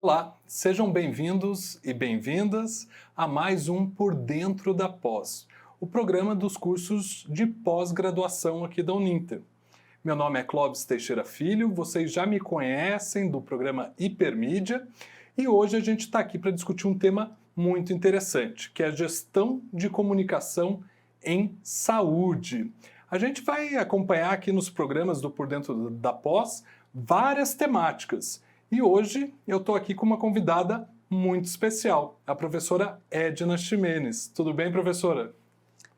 Olá, sejam bem-vindos e bem-vindas a mais um Por Dentro da Pós, o programa dos cursos de pós-graduação aqui da Uninter. Meu nome é Clóvis Teixeira Filho, vocês já me conhecem do programa Hipermídia e hoje a gente está aqui para discutir um tema muito interessante, que é a gestão de comunicação em saúde. A gente vai acompanhar aqui nos programas do Por Dentro da Pós várias temáticas. E hoje eu estou aqui com uma convidada muito especial, a professora Edna Ximenes. Tudo bem, professora?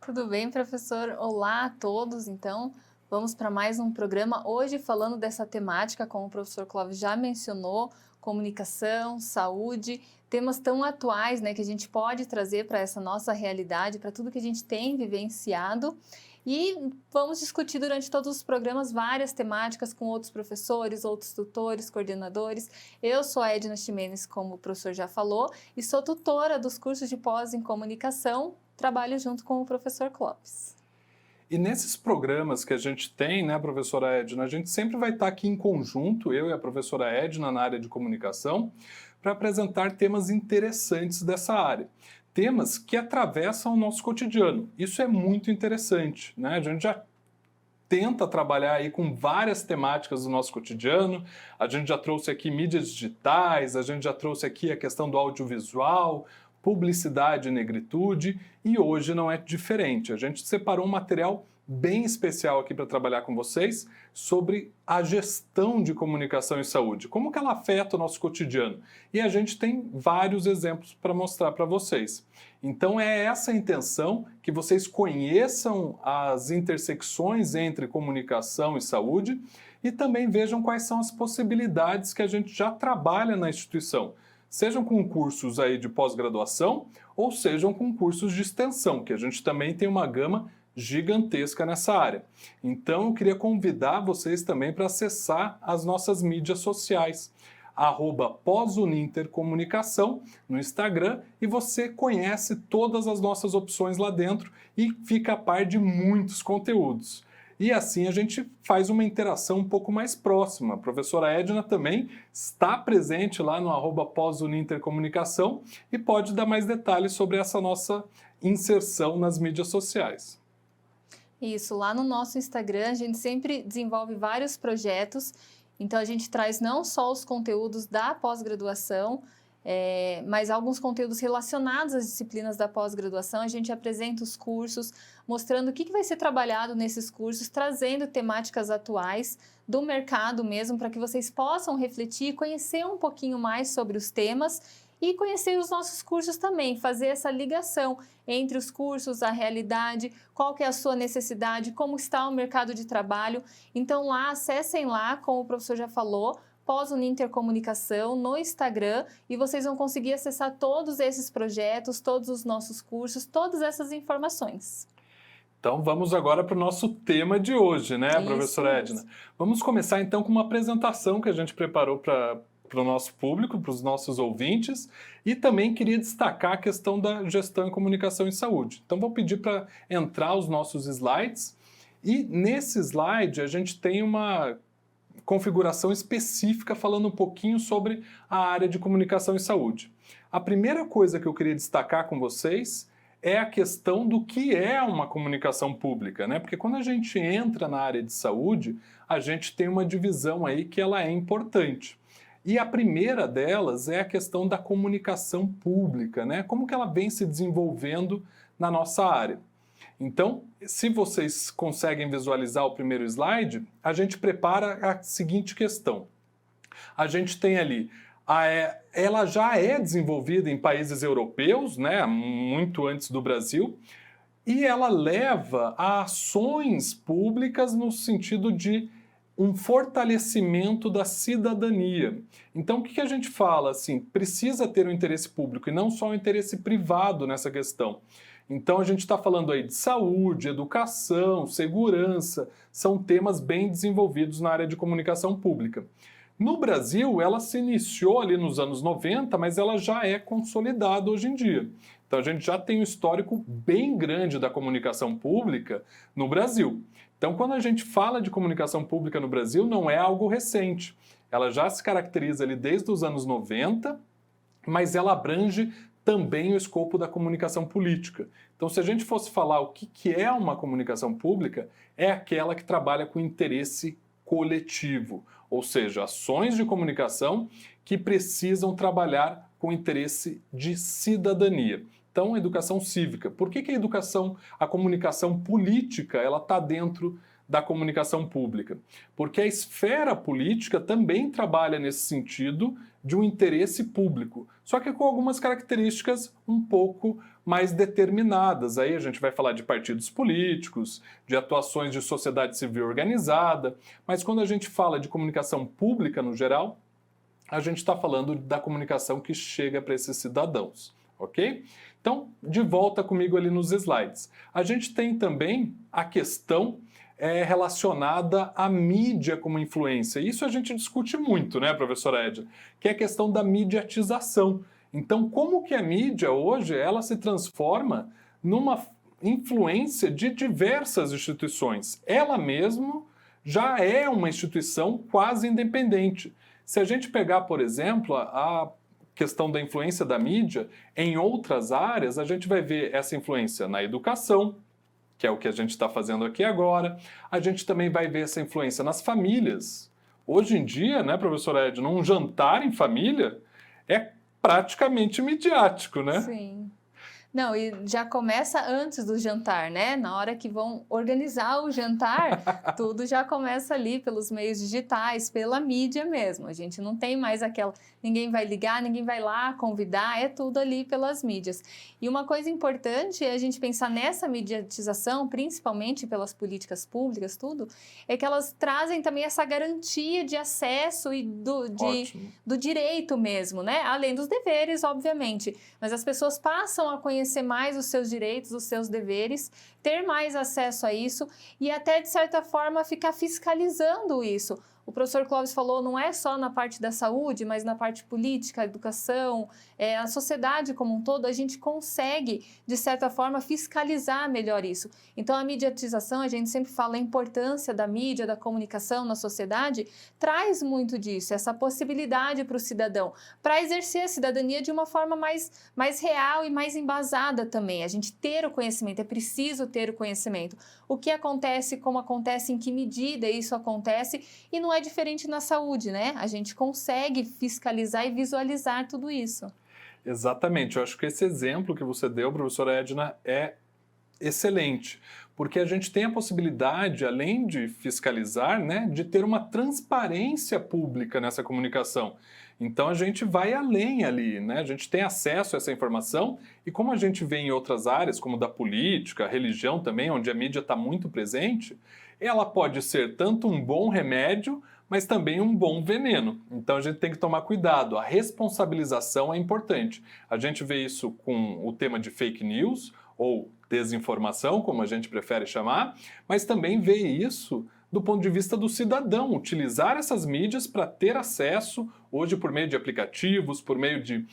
Tudo bem, professor? Olá a todos. Então, vamos para mais um programa. Hoje falando dessa temática, como o professor Clóvis já mencionou, comunicação, saúde, temas tão atuais, né, que a gente pode trazer para essa nossa realidade, para tudo que a gente tem vivenciado. E vamos discutir durante todos os programas várias temáticas com outros professores, outros tutores, coordenadores. Eu sou a Edna Ximenes, como o professor já falou, e sou tutora dos cursos de pós em comunicação, trabalho junto com o professor Clóvis. E nesses programas que a gente tem, né, professora Edna, a gente sempre vai estar aqui em conjunto, eu e a professora Edna, na área de comunicação, para apresentar temas interessantes dessa área. Temas que atravessam o nosso cotidiano. Isso é muito interessante, né? A gente já tenta trabalhar aí com várias temáticas do nosso cotidiano. A gente já trouxe aqui mídias digitais, a gente já trouxe aqui a questão do audiovisual, publicidade e negritude, e hoje não é diferente. A gente separou um material bem especial aqui para trabalhar com vocês sobre a gestão de comunicação em saúde, como que ela afeta o nosso cotidiano. E a gente tem vários exemplos para mostrar para vocês. Então é essa a intenção, que vocês conheçam as intersecções entre comunicação e saúde e também vejam quais são as possibilidades que a gente já trabalha na instituição, sejam com cursos aí de pós-graduação ou sejam com cursos de extensão, que a gente também tem uma gama gigantesca nessa área. Então eu queria convidar vocês também para acessar as nossas mídias sociais, @pós-unintercomunicação no Instagram, e você conhece todas as nossas opções lá dentro e fica a par de muitos conteúdos. E assim a gente faz uma interação um pouco mais próxima. A professora Edna também está presente lá no @pós-unintercomunicação e pode dar mais detalhes sobre essa nossa inserção nas mídias sociais. Isso, lá no nosso Instagram a gente sempre desenvolve vários projetos, então a gente traz não só os conteúdos da pós-graduação, mas alguns conteúdos relacionados às disciplinas da pós-graduação. A gente apresenta os cursos, mostrando o que vai ser trabalhado nesses cursos, trazendo temáticas atuais do mercado mesmo, para que vocês possam refletir, conhecer um pouquinho mais sobre os temas e conhecer os nossos cursos também, fazer essa ligação entre os cursos, a realidade, qual que é a sua necessidade, como está o mercado de trabalho. Então lá, acessem lá, como o professor já falou, pós-unintercomunicação no Instagram, e vocês vão conseguir acessar todos esses projetos, todos os nossos cursos, todas essas informações. Então vamos agora para o nosso tema de hoje, né, professora Edna? Vamos começar então com uma apresentação que a gente preparou para o nosso público, para os nossos ouvintes, e também queria destacar a questão da gestão e comunicação em saúde. Então vou pedir para entrar os nossos slides, e nesse slide a gente tem uma configuração específica falando um pouquinho sobre a área de comunicação em saúde. A primeira coisa que eu queria destacar com vocês é a questão do que é uma comunicação pública, né? Porque quando a gente entra na área de saúde, a gente tem uma divisão aí que ela é importante. E a primeira delas é a questão da comunicação pública, né? Como que ela vem se desenvolvendo na nossa área. Então, se vocês conseguem visualizar o primeiro slide, a gente prepara a seguinte questão. A gente tem ali, ela já é desenvolvida em países europeus, né, muito antes do Brasil, e ela leva a ações públicas no sentido de um fortalecimento da cidadania. Então, o que a gente fala? Assim, precisa ter um interesse público e não só um interesse privado nessa questão. Então, a gente está falando aí de saúde, educação, segurança, são temas bem desenvolvidos na área de comunicação pública. No Brasil, ela se iniciou ali nos anos 90, mas ela já é consolidada hoje em dia. Então, a gente já tem um histórico bem grande da comunicação pública no Brasil. Então, quando a gente fala de comunicação pública no Brasil, não é algo recente. ela já se caracteriza ali desde os anos 90, mas ela abrange também o escopo da comunicação política. Então, se a gente fosse falar o que é uma comunicação pública, é aquela que trabalha com interesse coletivo, ou seja, ações de comunicação que precisam trabalhar com interesse de cidadania. Então, educação cívica. Por que a comunicação política, ela está dentro da comunicação pública? Porque a esfera política também trabalha nesse sentido de um interesse público, só que com algumas características um pouco mais determinadas. Aí a gente vai falar de partidos políticos, de atuações de sociedade civil organizada, mas quando a gente fala de comunicação pública no geral, a gente está falando da comunicação que chega para esses cidadãos, ok? Então, de volta comigo ali nos slides. A gente tem também a questão relacionada à mídia como influência. Isso a gente discute muito, né, professora Edna? Que é a questão da mediatização. Então, como que a mídia hoje ela se transforma numa influência de diversas instituições? Ela mesma já é uma instituição quase independente. Se a gente pegar, por exemplo, a questão da influência da mídia em outras áreas, a gente vai ver essa influência na educação, que é o que a gente está fazendo aqui agora. A gente também vai ver essa influência nas famílias. Hoje em dia, né, professora Edna, um jantar em família é praticamente midiático, né? Sim. Não, e já começa antes do jantar, né? Na hora que vão organizar o jantar, tudo já começa ali pelos meios digitais, pela mídia mesmo. A gente não tem mais aquela... Ninguém vai ligar, ninguém vai lá convidar, é tudo ali pelas mídias. E uma coisa importante é a gente pensar nessa mediatização, principalmente pelas políticas públicas, tudo, é que elas trazem também essa garantia de acesso e do direito mesmo, né? Além dos deveres, obviamente. Mas as pessoas passam a conhecer mais os seus direitos, os seus deveres, ter mais acesso a isso e até, de certa forma, ficar fiscalizando isso. O professor Clóvis falou, não é só na parte da saúde, mas na parte política, educação, a sociedade como um todo, a gente consegue, de certa forma, fiscalizar melhor isso. Então, a mediatização, a gente sempre fala a importância da mídia, da comunicação na sociedade, traz muito disso, essa possibilidade para o cidadão, para exercer a cidadania de uma forma mais real e mais embasada também. A gente ter o conhecimento, é preciso ter o conhecimento. O que acontece, como acontece, em que medida isso acontece, e não é diferente na saúde, né? A gente consegue fiscalizar e visualizar tudo isso. Exatamente. Eu acho que esse exemplo que você deu, professora Edna, é excelente, porque a gente tem a possibilidade, além de fiscalizar, né, de ter uma transparência pública nessa comunicação. Então a gente vai além ali, né? A gente tem acesso a essa informação e como a gente vê em outras áreas, como da política, a religião também, onde a mídia está muito presente, ela pode ser tanto um bom remédio, mas também um bom veneno. Então a gente tem que tomar cuidado. A responsabilização é importante. A gente vê isso com o tema de fake news ou desinformação, como a gente prefere chamar, mas também vê isso do ponto de vista do cidadão, utilizar essas mídias para ter acesso, hoje por meio de aplicativos, por meio de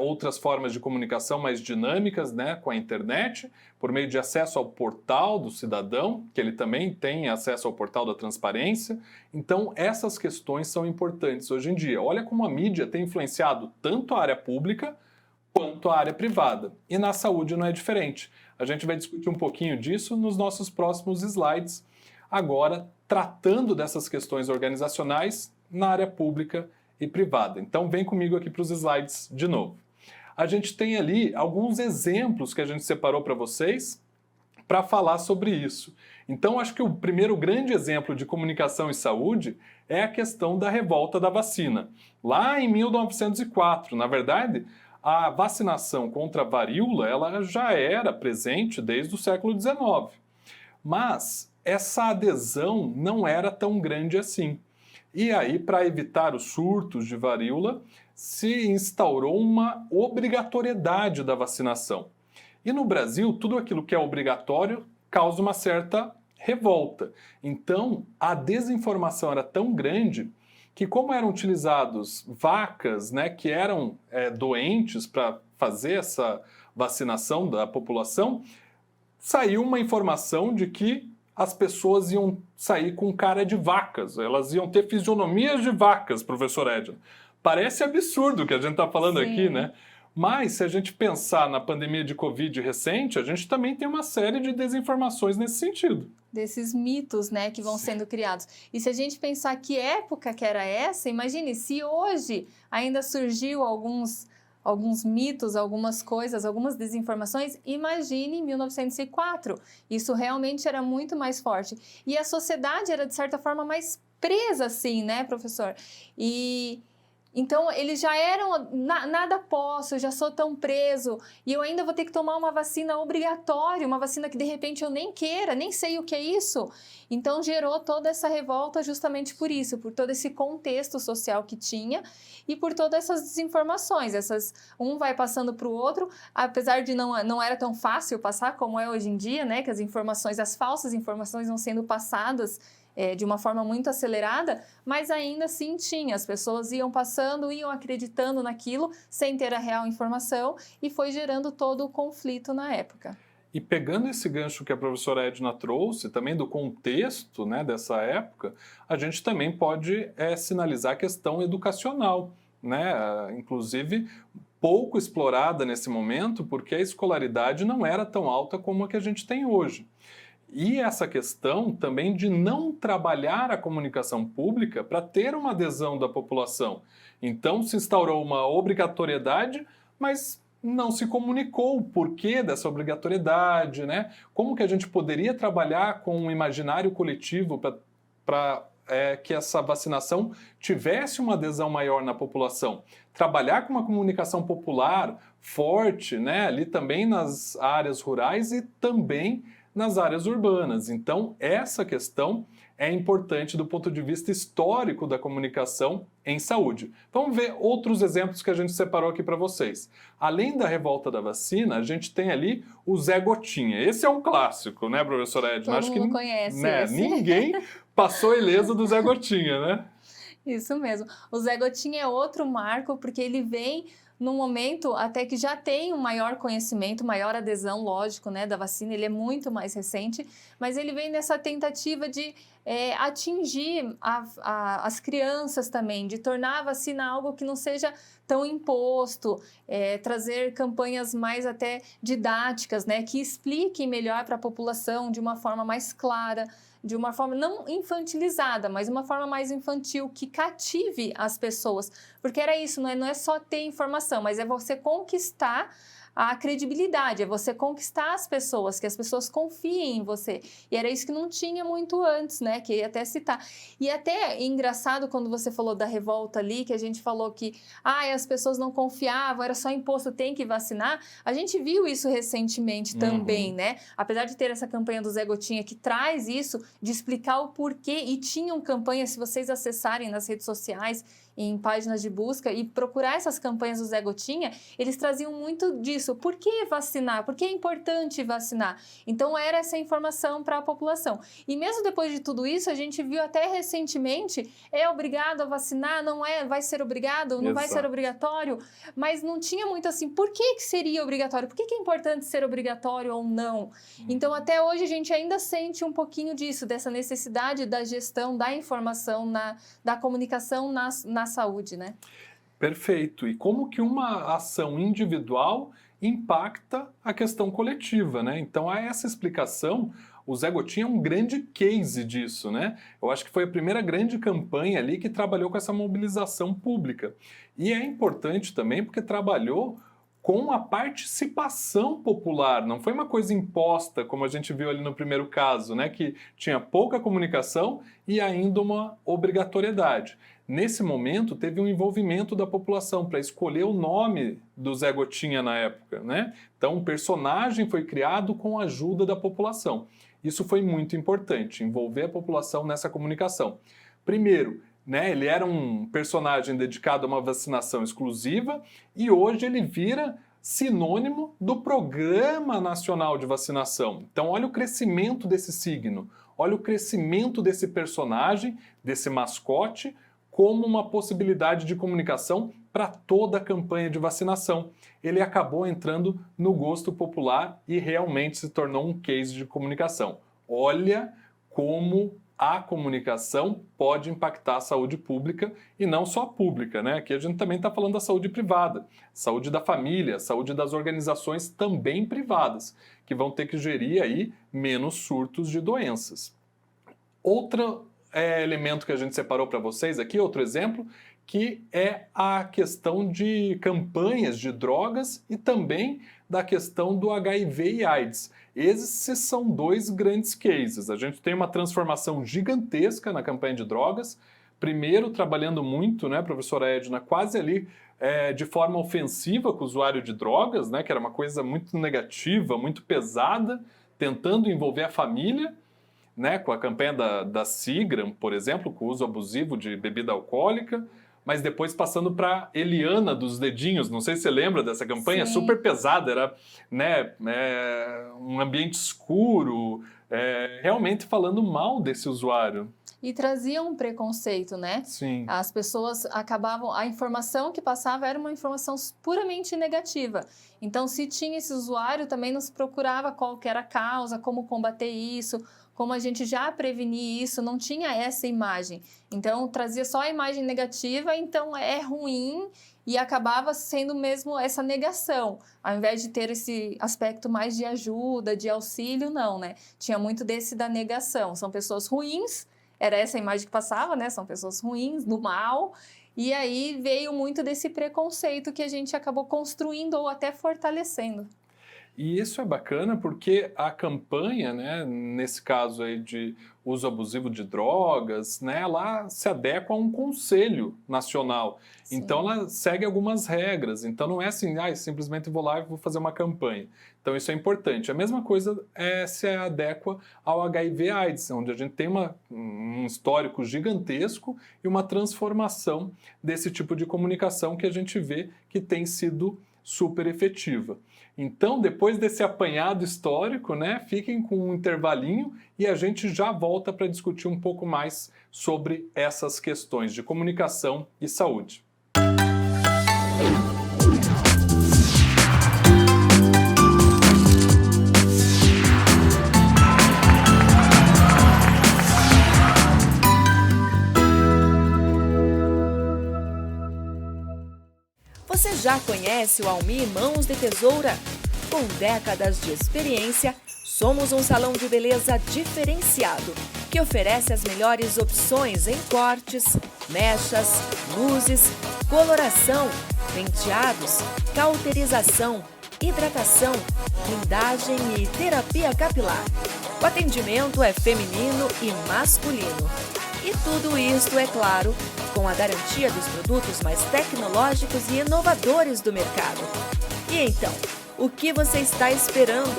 outras formas de comunicação mais dinâmicas, né, com a internet, por meio de acesso ao portal do cidadão, que ele também tem acesso ao portal da transparência. Então, essas questões são importantes hoje em dia. Olha como a mídia tem influenciado tanto a área pública quanto a área privada. E na saúde não é diferente. A gente vai discutir um pouquinho disso nos nossos próximos slides, agora tratando dessas questões organizacionais na área pública e privada. Então vem comigo aqui para os slides de novo. A gente tem ali alguns exemplos que a gente separou para vocês para falar sobre isso. Então acho que o primeiro grande exemplo de comunicação e saúde é a questão da revolta da vacina. Lá em 1904, na verdade, a vacinação contra a varíola ela já era presente desde o século XIX. Mas essa adesão não era tão grande assim. E aí, para evitar os surtos de varíola, se instaurou uma obrigatoriedade da vacinação. E no Brasil, tudo aquilo que é obrigatório causa uma certa revolta. Então, a desinformação era tão grande que, como eram utilizados vacas, né, que eram doentes para fazer essa vacinação da população, saiu uma informação de que as pessoas iam sair com cara de vacas, elas iam ter fisionomias de vacas, professor Edna. Parece absurdo o que a gente está falando Sim. aqui, né? Mas, se a gente pensar na pandemia de Covid recente, a gente também tem uma série de desinformações nesse sentido. Desses mitos, né, que vão sendo criados. E se a gente pensar que época que era essa, imagine se hoje ainda surgiu alguns mitos, algumas coisas, algumas desinformações, imagine em 1904. Isso realmente era muito mais forte. E a sociedade era, de certa forma, mais presa, assim, né, professor? Então, eles já eram, nada posso, eu já sou tão preso, e eu ainda vou ter que tomar uma vacina obrigatória, uma vacina que de repente eu nem queira, nem sei o que é isso. Então, gerou toda essa revolta justamente por isso, por todo esse contexto social que tinha e por todas essas desinformações. Um vai passando para o outro, apesar de não era tão fácil passar como é hoje em dia, né? Que as falsas informações vão sendo passadas de uma forma muito acelerada, mas ainda assim tinha. As pessoas iam passando, iam acreditando naquilo sem ter a real informação e foi gerando todo o conflito na época. E pegando esse gancho que a professora Edna trouxe, também do contexto, né, dessa época, a gente também pode sinalizar a questão educacional, né? Inclusive pouco explorada nesse momento, porque a escolaridade não era tão alta como a que a gente tem hoje. E essa questão também de não trabalhar a comunicação pública para ter uma adesão da população. Então se instaurou uma obrigatoriedade, mas não se comunicou o porquê dessa obrigatoriedade, né? Como que a gente poderia trabalhar com um imaginário coletivo para que essa vacinação tivesse uma adesão maior na população. Trabalhar com uma comunicação popular forte, né? Ali também nas áreas rurais e também nas áreas urbanas. Então, essa questão é importante do ponto de vista histórico da comunicação em saúde. Vamos ver outros exemplos que a gente separou aqui para vocês. Além da revolta da vacina, a gente tem ali o Zé Gotinha. Esse é um clássico, né, professora Edna? Todo mundo conhece esse. Ninguém passou ileso do Zé Gotinha, né? Isso mesmo. O Zé Gotinha é outro marco, porque ele vem num momento até que já tem um maior conhecimento, maior adesão, lógico, né, da vacina. Ele é muito mais recente, mas ele vem nessa tentativa de atingir as crianças também, de tornar a vacina algo que não seja tão imposto, trazer campanhas mais até didáticas, né, que expliquem melhor para a população de uma forma mais clara, de uma forma não infantilizada, mas uma forma mais infantil, que cative as pessoas. Porque era isso, não é só ter informação, mas é você conquistar a credibilidade, é você conquistar as pessoas, que as pessoas confiem em você. E era isso que não tinha muito antes, né? Que ia até citar. E até engraçado quando você falou da revolta ali, que a gente falou que as pessoas não confiavam, era só imposto, tem que vacinar. A gente viu isso recentemente também, né? Apesar de ter essa campanha do Zé Gotinha que traz isso, de explicar o porquê, e tinham campanhas, se vocês acessarem nas redes sociais, em páginas de busca e procurar essas campanhas do Zé Gotinha, eles traziam muito disso. Por que vacinar? Por que é importante vacinar? Então, era essa informação para a população. E mesmo depois de tudo isso, a gente viu até recentemente, é obrigado a vacinar, não é? Vai ser obrigado? Não vai ser obrigatório? Mas não tinha muito assim, por que seria obrigatório? Por que é importante ser obrigatório ou não? Então, até hoje, a gente ainda sente um pouquinho disso, dessa necessidade da gestão, da informação, da comunicação na saúde, né? Perfeito. E como que uma ação individual impacta a questão coletiva, né? Então, a essa explicação, o Zé Gotinha é um grande case disso, né? Eu acho que foi a primeira grande campanha ali que trabalhou com essa mobilização pública. E é importante também porque trabalhou com a participação popular, não foi uma coisa imposta, como a gente viu ali no primeiro caso, né? Que tinha pouca comunicação e ainda uma obrigatoriedade. Nesse momento, teve um envolvimento da população para escolher o nome do Zé Gotinha na época, né? Então, um personagem foi criado com a ajuda da população. Isso foi muito importante, envolver a população nessa comunicação. Primeiro, né, ele era um personagem dedicado a uma vacinação exclusiva e hoje ele vira sinônimo do Programa Nacional de Vacinação. Então, olha o crescimento desse signo, olha o crescimento desse personagem, desse mascote, como uma possibilidade de comunicação para toda a campanha de vacinação. Ele acabou entrando no gosto popular e realmente se tornou um case de comunicação. Olha como a comunicação pode impactar a saúde pública e não só a pública, né? Aqui a gente também está falando da saúde privada, saúde da família, saúde das organizações também privadas, que vão ter que gerir aí menos surtos de doenças. Outro elemento que a gente separou para vocês aqui, outro exemplo, que é a questão de campanhas de drogas e também da questão do HIV e AIDS. Esses são dois grandes cases. A gente tem uma transformação gigantesca na campanha de drogas, primeiro trabalhando muito, né, professora Edna, quase ali de forma ofensiva com o usuário de drogas, né, que era uma coisa muito negativa, muito pesada, tentando envolver a família, né, com a campanha da Seagram, por exemplo, com o uso abusivo de bebida alcoólica, mas depois passando para Eliana dos Dedinhos, não sei se você lembra dessa campanha, Sim. Super pesada, era, né, um ambiente escuro, realmente falando mal desse usuário. E trazia um preconceito, né? Sim. As pessoas acabavam... A informação que passava era uma informação puramente negativa. Então, se tinha esse usuário, também não se procurava qual que era a causa, como combater isso, como a gente já prevenir isso, não tinha essa imagem. Então, trazia só a imagem negativa, então é ruim e acabava sendo mesmo essa negação. Ao invés de ter esse aspecto mais de ajuda, de auxílio, não, né? Tinha muito desse da negação. São pessoas ruins, era essa a imagem que passava, né? São pessoas ruins, do mal. E aí veio muito desse preconceito que a gente acabou construindo ou até fortalecendo. E isso é bacana porque a campanha, né, nesse caso aí de uso abusivo de drogas, né, ela se adequa a um conselho nacional. Sim. Então ela segue algumas regras. Então não é assim, simplesmente vou lá e vou fazer uma campanha. Então isso é importante. A mesma coisa se adequa ao HIV/AIDS, onde a gente tem um histórico gigantesco e uma transformação desse tipo de comunicação que a gente vê que tem sido super efetiva. Então, depois desse apanhado histórico, né, fiquem com um intervalinho e a gente já volta para discutir um pouco mais sobre essas questões de comunicação e saúde. Você já conhece o Almi Mãos de Tesoura? Com décadas de experiência, somos um salão de beleza diferenciado, que oferece as melhores opções em cortes, mechas, luzes, coloração, penteados, cauterização, hidratação, blindagem e terapia capilar. O atendimento é feminino e masculino. E tudo isto, é claro, com a garantia dos produtos mais tecnológicos e inovadores do mercado. E então, o que você está esperando?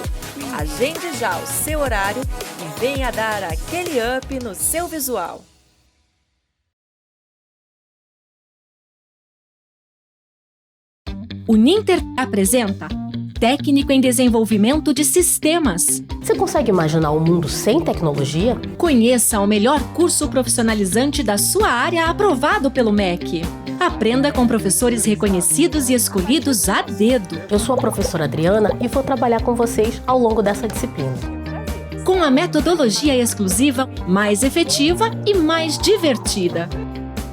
Agende já o seu horário e venha dar aquele up no seu visual. O Ninter apresenta Técnico em Desenvolvimento de Sistemas. Você consegue imaginar um mundo sem tecnologia? Conheça o melhor curso profissionalizante da sua área aprovado pelo MEC. Aprenda com professores reconhecidos e escolhidos a dedo. Eu sou a professora Adriana e vou trabalhar com vocês ao longo dessa disciplina. Com a metodologia exclusiva, mais efetiva e mais divertida.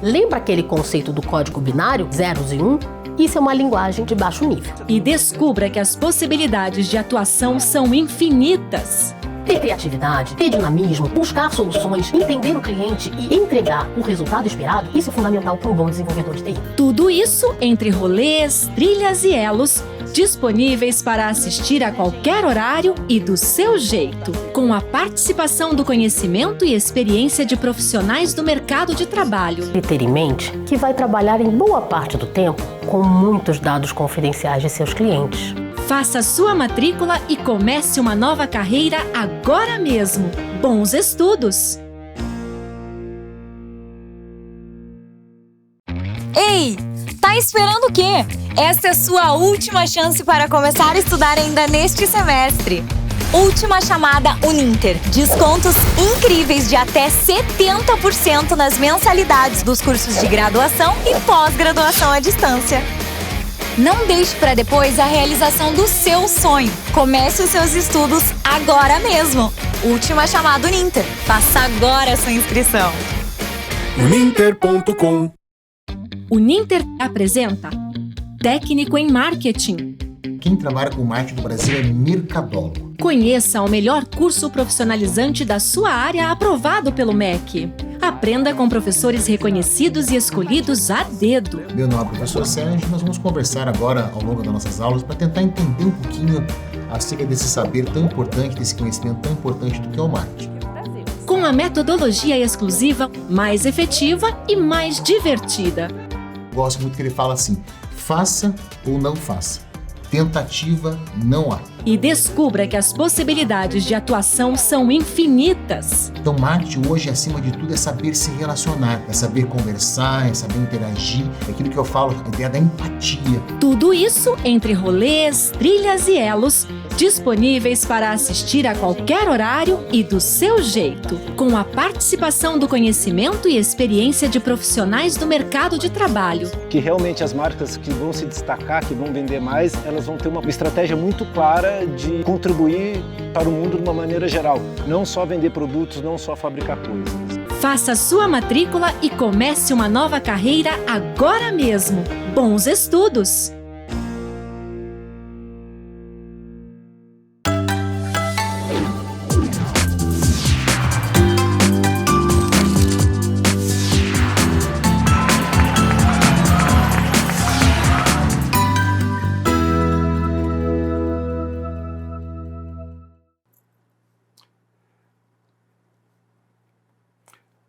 Lembra aquele conceito do código binário, zeros e 1? Isso é uma linguagem de baixo nível. E descubra que as possibilidades de atuação são infinitas. Ter criatividade, ter dinamismo, buscar soluções, entender o cliente e entregar o resultado esperado, isso é fundamental para um bom desenvolvedor de TI. Tudo isso entre rolês, trilhas e elos, disponíveis para assistir a qualquer horário e do seu jeito, com a participação do conhecimento e experiência de profissionais do mercado de trabalho. E ter em mente que vai trabalhar em boa parte do tempo com muitos dados confidenciais de seus clientes. Faça sua matrícula e comece uma nova carreira agora mesmo. Bons estudos! Ei, tá esperando o quê? Esta é sua última chance para começar a estudar ainda neste semestre. Última chamada Uninter. Descontos incríveis de até 70% nas mensalidades dos cursos de graduação e pós-graduação à distância. Não deixe para depois a realização do seu sonho. Comece os seus estudos agora mesmo. Última chamada Uninter. Faça agora a sua inscrição. Uninter.com. Uninter apresenta Técnico em Marketing. Quem trabalha com marketing do Brasil é mercadólogo. Conheça o melhor curso profissionalizante da sua área aprovado pelo MEC. Aprenda com professores reconhecidos e escolhidos a dedo. Meu nome é professor Sérgio. Nós vamos conversar agora ao longo das nossas aulas para tentar entender um pouquinho acerca desse saber tão importante, desse conhecimento tão importante do que é o marketing. Com a metodologia exclusiva, mais efetiva e mais divertida. Gosto muito que ele fala assim: faça ou não faça. Tentativa não há. E descubra que as possibilidades de atuação são infinitas. Então, marketing hoje, acima de tudo, é saber se relacionar, é saber conversar, é saber interagir, é aquilo que eu falo, a ideia da empatia. Tudo isso entre rolês, trilhas e elos, disponíveis para assistir a qualquer horário e do seu jeito, com a participação do conhecimento e experiência de profissionais do mercado de trabalho. Que realmente as marcas que vão se destacar, que vão vender mais, elas vão ter uma estratégia muito clara de contribuir para o mundo de uma maneira geral. Não só vender produtos, não só fabricar coisas. Faça sua matrícula e comece uma nova carreira agora mesmo. Bons estudos!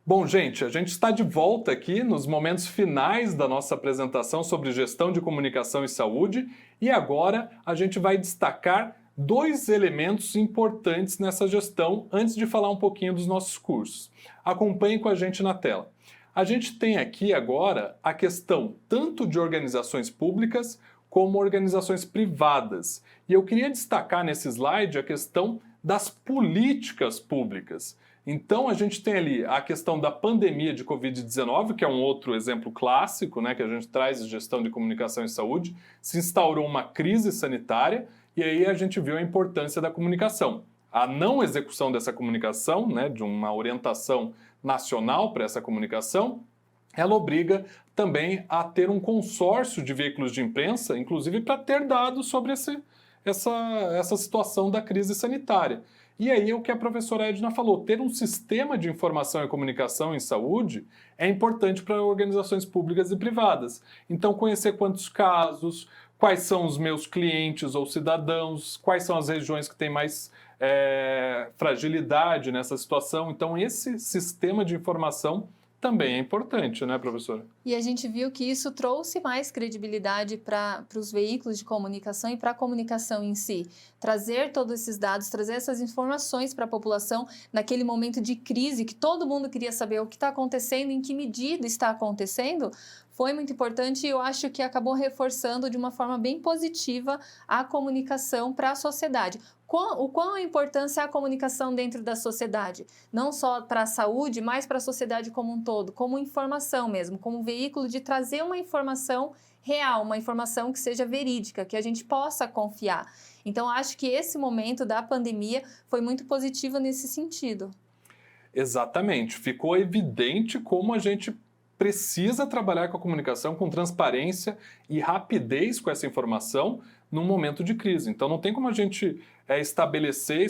Bom, gente, a gente está de volta aqui nos momentos finais da nossa apresentação sobre gestão de comunicação e saúde e agora a gente vai destacar 2 elementos importantes nessa gestão antes de falar um pouquinho dos nossos cursos. Acompanhe com a gente na tela. A gente tem aqui agora a questão tanto de organizações públicas como organizações privadas. E eu queria destacar nesse slide a questão das políticas públicas. Então, a gente tem ali a questão da pandemia de Covid-19, que é um outro exemplo clássico, né, que a gente traz de gestão de comunicação e saúde. Se instaurou uma crise sanitária e aí a gente viu a importância da comunicação. A não execução dessa comunicação, né, de uma orientação nacional para essa comunicação, ela obriga também a ter um consórcio de veículos de imprensa, inclusive para ter dados sobre essa situação da crise sanitária. E aí o que a professora Edna falou, ter um sistema de informação e comunicação em saúde é importante para organizações públicas e privadas. Então conhecer quantos casos, quais são os meus clientes ou cidadãos, quais são as regiões que têm mais fragilidade nessa situação. Então esse sistema de informação também é importante, né, professora? E a gente viu que isso trouxe mais credibilidade para os veículos de comunicação e para a comunicação em si. Trazer todos esses dados, trazer essas informações para a população naquele momento de crise, que todo mundo queria saber o que está acontecendo, em que medida está acontecendo, foi muito importante e eu acho que acabou reforçando de uma forma bem positiva a comunicação para a sociedade. O quão a importância é a comunicação dentro da sociedade, não só para a saúde, mas para a sociedade como um todo, como informação mesmo, como veículo de trazer uma informação real, uma informação que seja verídica, que a gente possa confiar. Então, acho que esse momento da pandemia foi muito positivo nesse sentido. Exatamente. Ficou evidente como a gente precisa trabalhar com a comunicação com transparência e rapidez com essa informação num momento de crise. Então não tem como a gente estabelecer,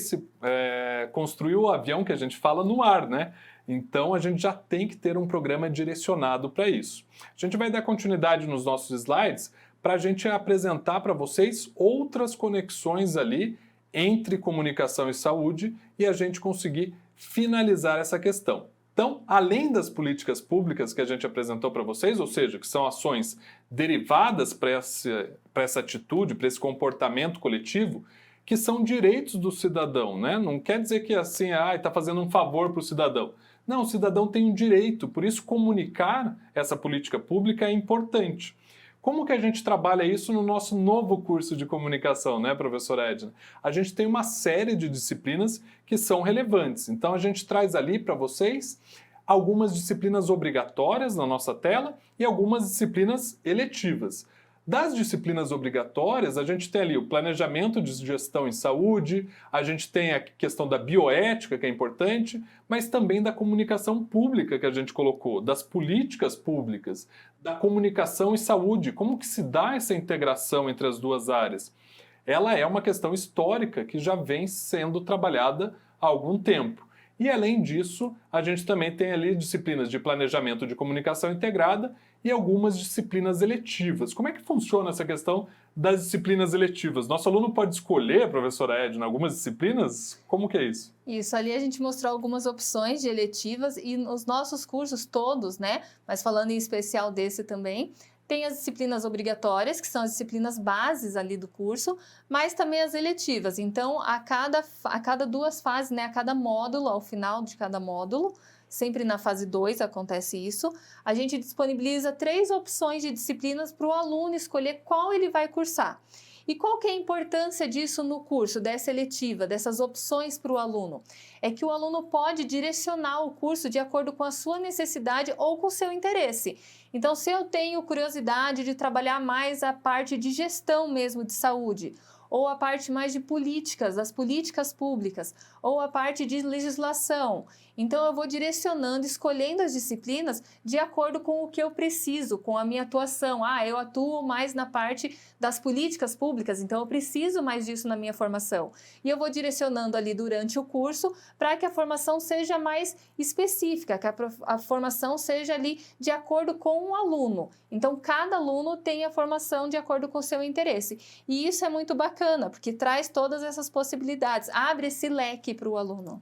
construir o avião que a gente fala no ar, né? Então a gente já tem que ter um programa direcionado para isso. A gente vai dar continuidade nos nossos slides para a gente apresentar para vocês outras conexões ali entre comunicação e saúde e a gente conseguir finalizar essa questão. Então, além das políticas públicas que a gente apresentou para vocês, ou seja, que são ações derivadas para essa atitude, para esse comportamento coletivo, que são direitos do cidadão, né? Não quer dizer que assim, está fazendo um favor para o cidadão. Não, o cidadão tem um direito, por isso comunicar essa política pública é importante. Como que a gente trabalha isso no nosso novo curso de comunicação, né, professora Edna? A gente tem uma série de disciplinas que são relevantes. Então, a gente traz ali para vocês algumas disciplinas obrigatórias na nossa tela e algumas disciplinas eletivas. Das disciplinas obrigatórias, a gente tem ali o planejamento de gestão em saúde, a gente tem a questão da bioética, que é importante, mas também da comunicação pública que a gente colocou, das políticas públicas, da comunicação e saúde, como que se dá essa integração entre as duas áreas. Ela é uma questão histórica que já vem sendo trabalhada há algum tempo. E além disso, a gente também tem ali disciplinas de planejamento de comunicação integrada e algumas disciplinas eletivas. Como é que funciona essa questão das disciplinas eletivas? Nosso aluno pode escolher, professora Edna, algumas disciplinas? Como que é isso? Isso, ali a gente mostrou algumas opções de eletivas e nos nossos cursos todos, né? Mas falando em especial desse também, tem as disciplinas obrigatórias, que são as disciplinas bases ali do curso, mas também as eletivas. Então, a cada 2 fases, né, a cada módulo, ao final de cada módulo, sempre na fase 2 acontece isso, a gente disponibiliza 3 opções de disciplinas para o aluno escolher qual ele vai cursar. E qual que é a importância disso no curso, dessa eletiva, dessas opções para o aluno? É que o aluno pode direcionar o curso de acordo com a sua necessidade ou com o seu interesse. Então, se eu tenho curiosidade de trabalhar mais a parte de gestão mesmo de saúde, ou a parte mais de políticas, das políticas públicas, ou a parte de legislação. Então, eu vou direcionando, escolhendo as disciplinas de acordo com o que eu preciso, com a minha atuação. Eu atuo mais na parte das políticas públicas, então eu preciso mais disso na minha formação. E eu vou direcionando ali durante o curso para que a formação seja mais específica, que a formação seja ali de acordo com o aluno. Então, cada aluno tem a formação de acordo com o seu interesse. E isso é muito bacana, porque traz todas essas possibilidades, abre esse leque para o aluno.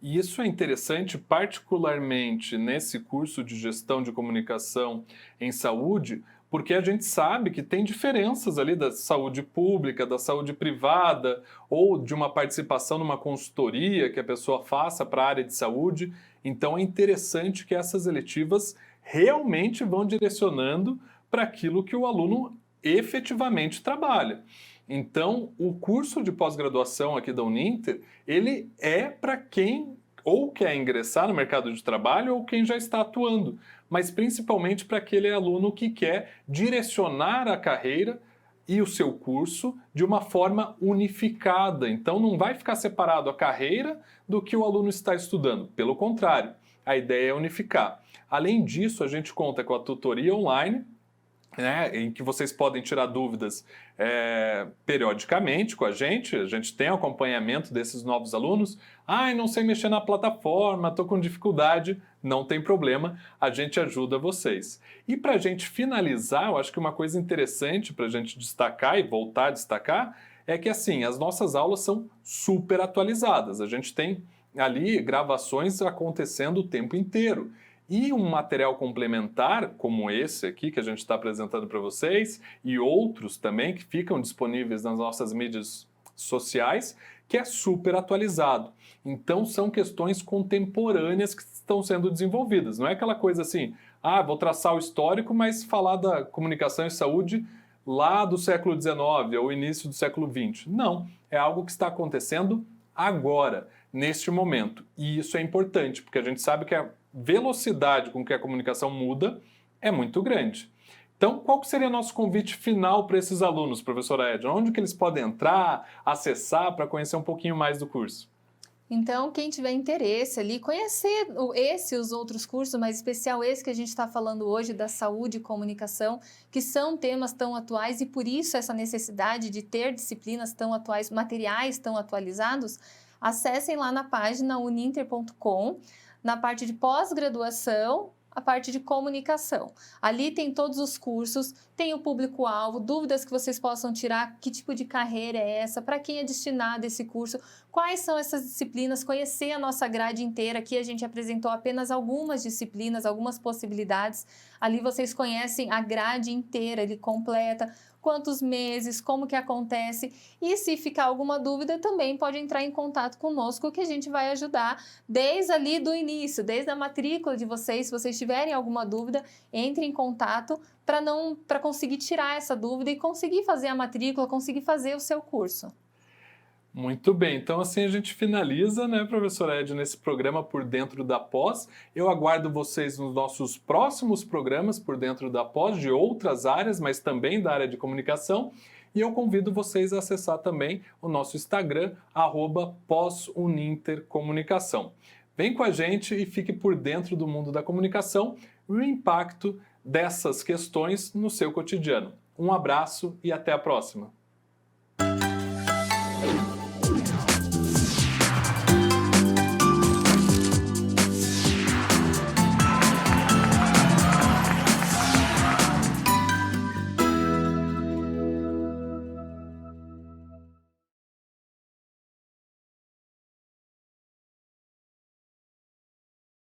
E isso é interessante, particularmente nesse curso de gestão de comunicação em saúde, porque a gente sabe que tem diferenças ali da saúde pública, da saúde privada, ou de uma participação numa consultoria que a pessoa faça para a área de saúde. Então é interessante que essas eletivas realmente vão direcionando para aquilo que o aluno efetivamente trabalha. Então, o curso de pós-graduação aqui da Uninter, ele é para quem ou quer ingressar no mercado de trabalho ou quem já está atuando, mas principalmente para aquele aluno que quer direcionar a carreira e o seu curso de uma forma unificada. Então, não vai ficar separado a carreira do que o aluno está estudando. Pelo contrário, a ideia é unificar. Além disso, a gente conta com a tutoria online, em que vocês podem tirar dúvidas periodicamente com a gente tem acompanhamento desses novos alunos. Não sei mexer na plataforma, estou com dificuldade, não tem problema, a gente ajuda vocês. E para a gente finalizar, eu acho que uma coisa interessante para a gente destacar e voltar a destacar é que assim, as nossas aulas são super atualizadas, a gente tem ali gravações acontecendo o tempo inteiro. E um material complementar, como esse aqui que a gente está apresentando para vocês, e outros também que ficam disponíveis nas nossas mídias sociais, que é super atualizado. Então são questões contemporâneas que estão sendo desenvolvidas. Não é aquela coisa assim, vou traçar o histórico, mas falar da comunicação e saúde lá do século XIX ou início do século XX. Não, é algo que está acontecendo agora, neste momento. E isso é importante, porque a gente sabe que a velocidade com que a comunicação muda é muito grande. Então, qual seria nosso convite final para esses alunos, professora Edna? Onde que eles podem entrar, acessar para conhecer um pouquinho mais do curso? Então, quem tiver interesse ali, conhecer esse e os outros cursos, mas em especial esse que a gente está falando hoje, da saúde e comunicação, que são temas tão atuais e por isso essa necessidade de ter disciplinas tão atuais, materiais tão atualizados, acessem lá na página uninter.com, na parte de pós-graduação, a parte de comunicação. Ali tem todos os cursos, tem o público-alvo, dúvidas que vocês possam tirar, que tipo de carreira é essa, para quem é destinado esse curso, quais são essas disciplinas, conhecer a nossa grade inteira. Aqui a gente apresentou apenas algumas disciplinas, algumas possibilidades. Ali vocês conhecem a grade inteira, ele completa, quantos meses, como que acontece, e se ficar alguma dúvida também pode entrar em contato conosco que a gente vai ajudar desde ali do início, desde a matrícula de vocês. Se vocês tiverem alguma dúvida, entre em contato para conseguir tirar essa dúvida e conseguir fazer a matrícula, conseguir fazer o seu curso. Muito bem, então assim a gente finaliza, né, professora Edna, nesse programa Por Dentro da Pós. Eu aguardo vocês nos nossos próximos programas Por Dentro da Pós, de outras áreas, mas também da área de comunicação. E eu convido vocês a acessar também o nosso Instagram, @posunintercomunicação. Vem com a gente e fique por dentro do mundo da comunicação e o impacto dessas questões no seu cotidiano. Um abraço e até a próxima!